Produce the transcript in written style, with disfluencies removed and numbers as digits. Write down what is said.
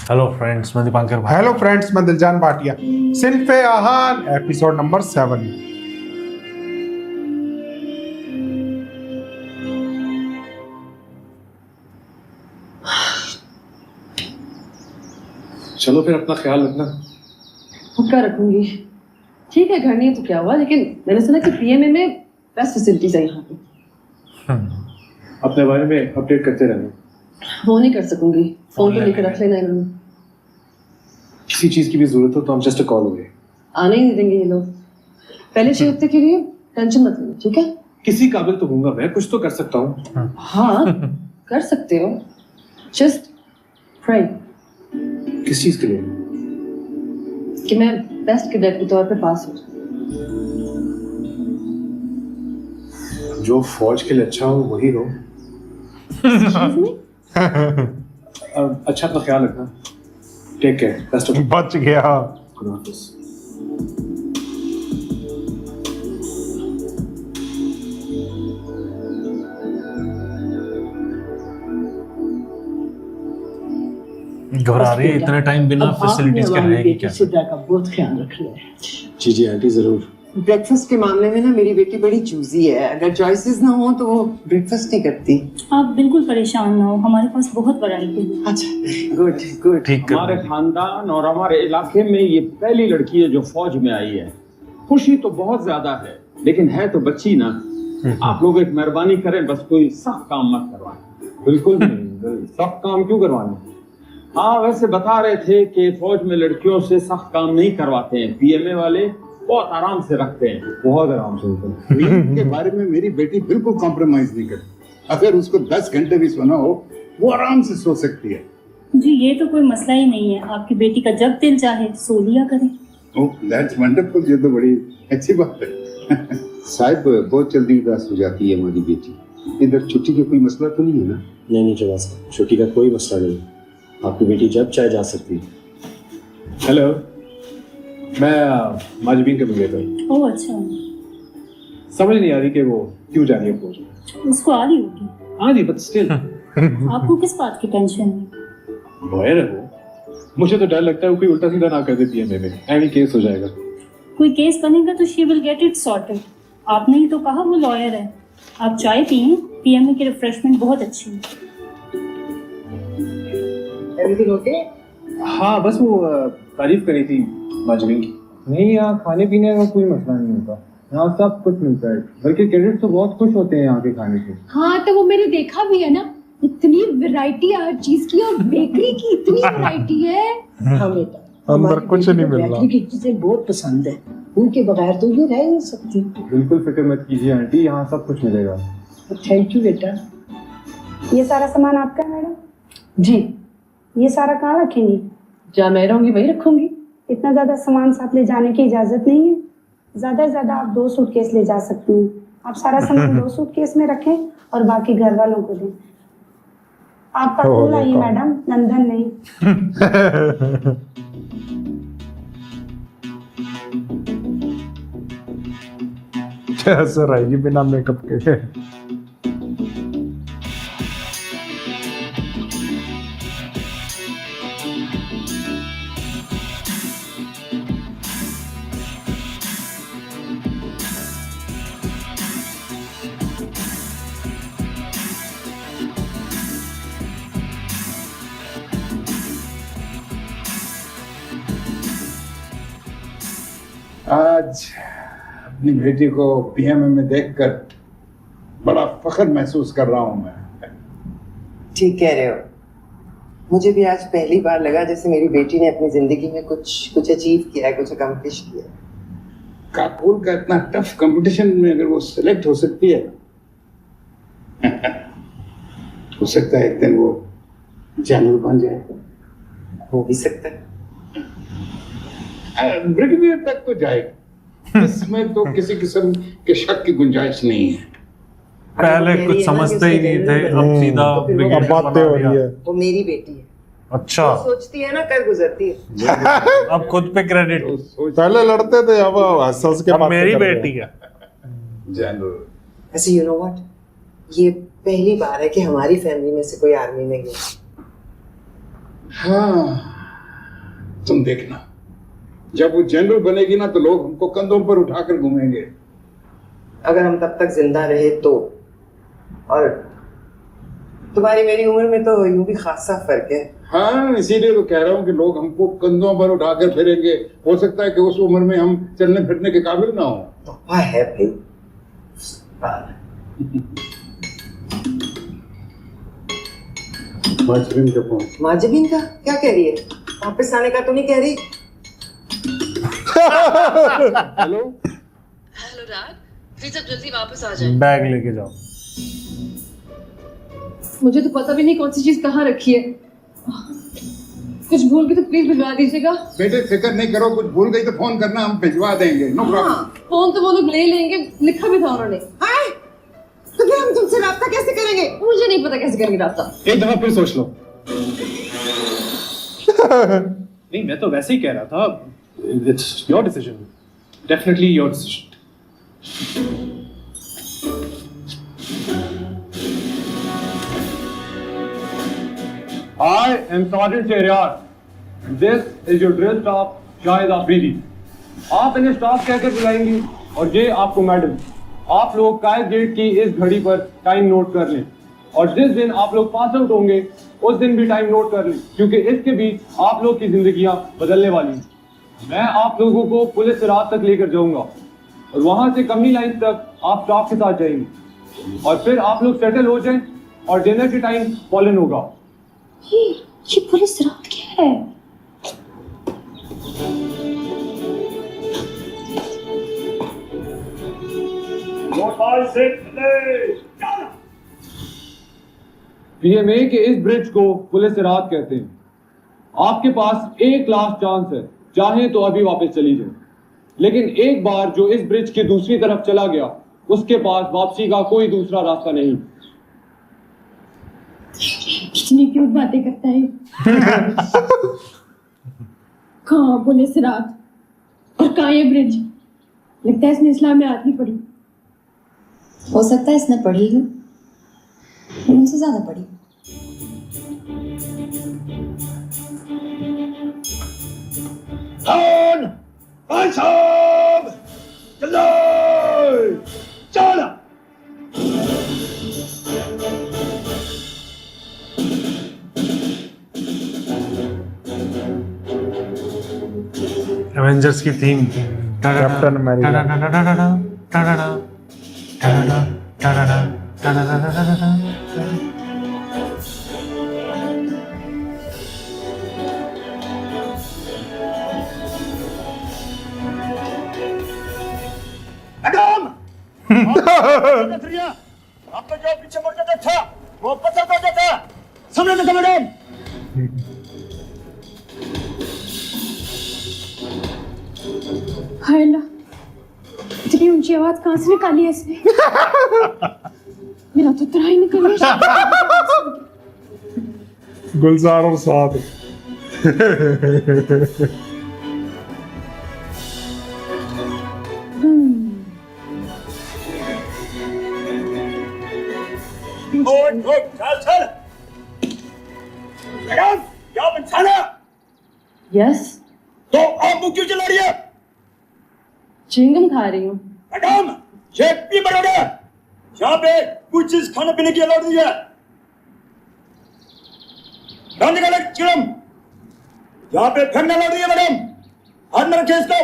Hello friends, मैं दीपांकर भाई। Hello friends, मैं दिलजान भाटिया। सिनफे आहान एपिसोड नंबर 7। चलो फिर अपना ख्याल रखना। पक्का रखूंगी। ठीक है, घर नहीं है तो क्या हुआ, लेकिन मैंने सुना कि पीएमए में बेस्ट फैसिलिटीज है यहाँ पे। अपने बारे में अपडेट करते रहना। वो नहीं कर सकूंगी, फोन तो लेकर रख लेना है। किसी चीज की भी जरूरत हो तो हम जस्ट अ कॉल अवे। आने ही नहीं देंगे ये लोग। पहले 6 हफ्ते के लिए टेंशन मत लेना, ठीक है? किसी काबिल तो हूंगा मैं, कुछ तो कर सकता हूँ। हाँ कर सकते हो, जस्ट ट्राई। किस चीज के लिए? कि मैं बेस्ट कैडेट के तौर पे पास हो। जो फौज के लिए अच्छा हो वही हो। अच्छा, अपना ख्याल रखना। टेक केयर, बेस्ट ऑफ बच गया। खुदा हाफिज। घबरा रही है, इतने टाइम बिना फैसिलिटीज के रहेगी क्या? सिद्धा का बहुत ख्याल रख रहे हैं। जी जी आंटी, जरूर। ब्रेकफास्ट के मामले में ना मेरी बेटी बड़ी चूजी है। अगर चॉइसेस ना हो तो वो ब्रेकफास्ट नहीं करती। आप बिल्कुल परेशान ना हो, हमारे पास बहुत वैरायटी है। अच्छा, गुड गुड। ठीक हमारे खानदान और हमारे इलाके में ये पहली लड़की है जो फौज में आई है। खुशी तो बहुत ज्यादा है, लेकिन है तो बच्ची ना। आप लोग एक मेहरबानी करें, बस कोई सख्त काम मत करवाएं। बिल्कुल नहीं, सख्त काम क्यों करवाने? हाँ, वैसे बता रहे थे कि फौज में लड़कियों से सख्त काम नहीं करवाते हैं। पीएमए वाले बहुत आराम से रखते हैं, बहुत आराम से होते हैं। नींद के बारे में मेरी बेटी बिल्कुल कॉम्प्रोमाइज नहीं करती। अगर उसको 10 घंटे भी सोना हो वो आराम से सो सकती है। जी ये तो कोई मसला ही नहीं है, आपकी बेटी का जब दिल चाहे सो लिया करें। ओह दैट्स वंडरफुल, ये तो बड़ी अच्छी बात है। साहब, बहुत जल्दी उदास हो जाती है हमारी बेटी। इधर छुट्टी का कोई मसला तो नहीं है ना? नहीं जवाब साहब, छुट्टी का कोई मसला नहीं। आपकी बेटी जब चाहे जा सकती है। हेलो, मैं माजबीन का मिले था। ओह अच्छा, समझ नहीं आ रही कि वो क्यों जा रही है फौज में। उसको आ रही होगी। हाँ जी, बट स्टिल। आपको किस बात की टेंशन है? लॉयर है वो। मुझे तो डर लगता है वो कोई उल्टा सीधा ना कर दे पीएमए में, एनी केस हो जाएगा। कोई केस बनेगा तो she will get it sorted. आपने ही तो कहा वो लॉयर है। आप चाय पिए, पीएमए की रिफ्रेशमेंट बहुत अच्छी है। Everything okay? हाँ, बस वो तारीफ करी थी माजबीन की। नहीं, यहाँ खाने पीने का कोई मसला नहीं होता। यहाँ सब कुछ मिलता है, बल्कि कैडेट्स तो बहुत खुश होते हैं यहाँ के खाने से। हाँ तो वो मैंने देखा भी है ना, इतनी वैरायटी है हर चीज की, और बेकरी की इतनी वैरायटी है। हाँ बेटा, अंदर हमारी कुछ बेटी नहीं को मिल रहा। बेकरी की चीजें बहुत पसंद है। उनके बगैर तो ये रह ही नहीं सकती। बिल्कुल फिक्र मत कीजिए आंटी, यहाँ सब कुछ मिलेगा। थैंक यू बेटा। ये सारा सामान आपका है मैडम? जी, ये सारा कहाँ रखेंगी? जहाँ मैं रहूंगी वही रखूंगी। इतना ज्यादा सामान साथ ले जाने की इजाजत नहीं है। ज्यादा से ज्यादा आप 2 सूटकेस ले जा सकती हैं। आप सारा सामान 2 सूटकेस में रखें और बाकी घर वालों को दें। आपका कूल आइए मैडम, लंदन नहीं। कैसे रहेगी बिना मेकअप के? आज अपनी बेटी को पीएमए में देखकर बड़ा फख्र महसूस कर रहा हूँ मैं। ठीक कह रहे हो। मुझे भी आज पहली बार लगा जैसे मेरी बेटी ने अपनी जिंदगी में कुछ अचीव किया है, कुछ अकम्प्लिश किया है। काबुल का इतना टफ कंपटीशन में अगर वो सिलेक्ट हो सकती है हो सकता है एक दिन वो जनरल बन जाए। हो भी सकता है। ब्रिगेडियर तक तो जाएगा, इसमें तो किसी किस्म के शक की गुंजाइश नहीं है। पहले कुछ समझते ही नहीं थे, अब सीधा तो फिर वो ब्रिगेडियर बातें बना हो दिया। रही है। वो मेरी बेटी है। अच्छा, वो सोचती है ना, कर गुजरती है। अब खुद पे क्रेडिट। पहले लड़ते थे, अब हंस के अब बातें मेरी कर रहे हैं। बेटी है। जनरल, ऐसे यू नो व्हाट, ये पहली बार है कि हमारी फैमिली में से कोई आर्मी में गया। हाँ तुम देखना, जब वो जनरल बनेगी ना तो लोग हमको कंधों पर उठाकर घूमेंगे। अगर हम तब तक जिंदा रहे तो। और तुम्हारी मेरी उम्र में तो यूं भी खासा फर्क है। हाँ, इसीलिए तो कह रहा हूँ कि लोग हमको कंधों पर उठाकर फिरेंगे। हो सकता है कि उस उम्र में हम चलने फिरने के काबिल ना हो। तोहफा है भाई। माजरीन का फोन। माजरीन का क्या कह रही है? वापस आने का तो नहीं कह रही? हेलो हेलो राज, प्लीज अब जल्दी वापस आ जाए। बैग लेके जाओ। मुझे तो पता भी नहीं कौन सी चीज कहाँ रखी है। कुछ भूल के तो प्लीज भिजवा दीजिएगा। बेटे फिक्र नहीं करो, कुछ भूल गई तो फोन करना, हम भिजवा देंगे। No problem. फोन तो वो लोग ले लेंगे, लिखा भी था उन्होंने। हाय, तो फिर हम तुमसे राब्ता कैसे करेंगे? मुझे नहीं पता कैसे करेंगे रास्ता। एक दफा फिर सोच लो। नहीं, मैं तो वैसे ही कह रहा था। It's your decision, definitely your decision. I am Sergeant Cheriar. This is your drill staff, Shahid Afridi. आप इन्हें स्टाफ कहकर बुलाएंगी और ये आपको मैडम। आप लोग कायद गेट की इस घड़ी पर टाइम नोट कर लें और जिस दिन आप लोग पास आउट होंगे उस दिन भी टाइम नोट कर लें, क्योंकि इसके बीच आप लोग की जिंदगियां बदलने वाली हैं। मैं आप लोगों को पुलिस रात तक लेकर जाऊंगा और वहां से कमी लाइन तक आप स्टाफ के साथ जाएंगे और फिर आप लोग सेटल हो जाएं और डिनर के टाइम फॉलन होगा। ये पुलिस रात क्या है? पीएमए के इस ब्रिज को पुलिस रात कहते हैं। आपके पास एक लास्ट चांस है, चाहे तो अभी वापस चली जाए, लेकिन एक बार जो इस ब्रिज की दूसरी तरफ चला गया उसके पास वापसी का कोई दूसरा रास्ता नहीं। कितनी क्यूट बातें करता है। कहाँ पुलिस रात और कहाँ ये ब्रिज? लगता है इसने इस्लाम में आदमी पढ़ी। हो सकता है इसने पढ़ी हो, लेकिन उनसे ज्यादा पढ़ी। भाई साहब चलो चलो। एवेंजर्स की थीम। Captain America. आपका जो पीछे मुड़ जाता था वो पत्थर हो जाता। सामने देखो मैडम। हाय अल्लाह, इतनी ऊंची आवाज कहाँ से निकाली है इसने? मेरा तो त्राही निकल गया। गुलजार और साथ। चल मैडम, क्या पंछाना? यस, तो आप मुंह क्यों चला रही है? चिंगम खा रही हूँ। मैडम, ये पीपर ऑर्डर, यहाँ पे कुछ चीज खाने पीने की अलाउड नहीं है। डालने का लग चिड़म, यहाँ पे फेंकना अलाउड नहीं है मैडम। हाथ में रखिए इसको।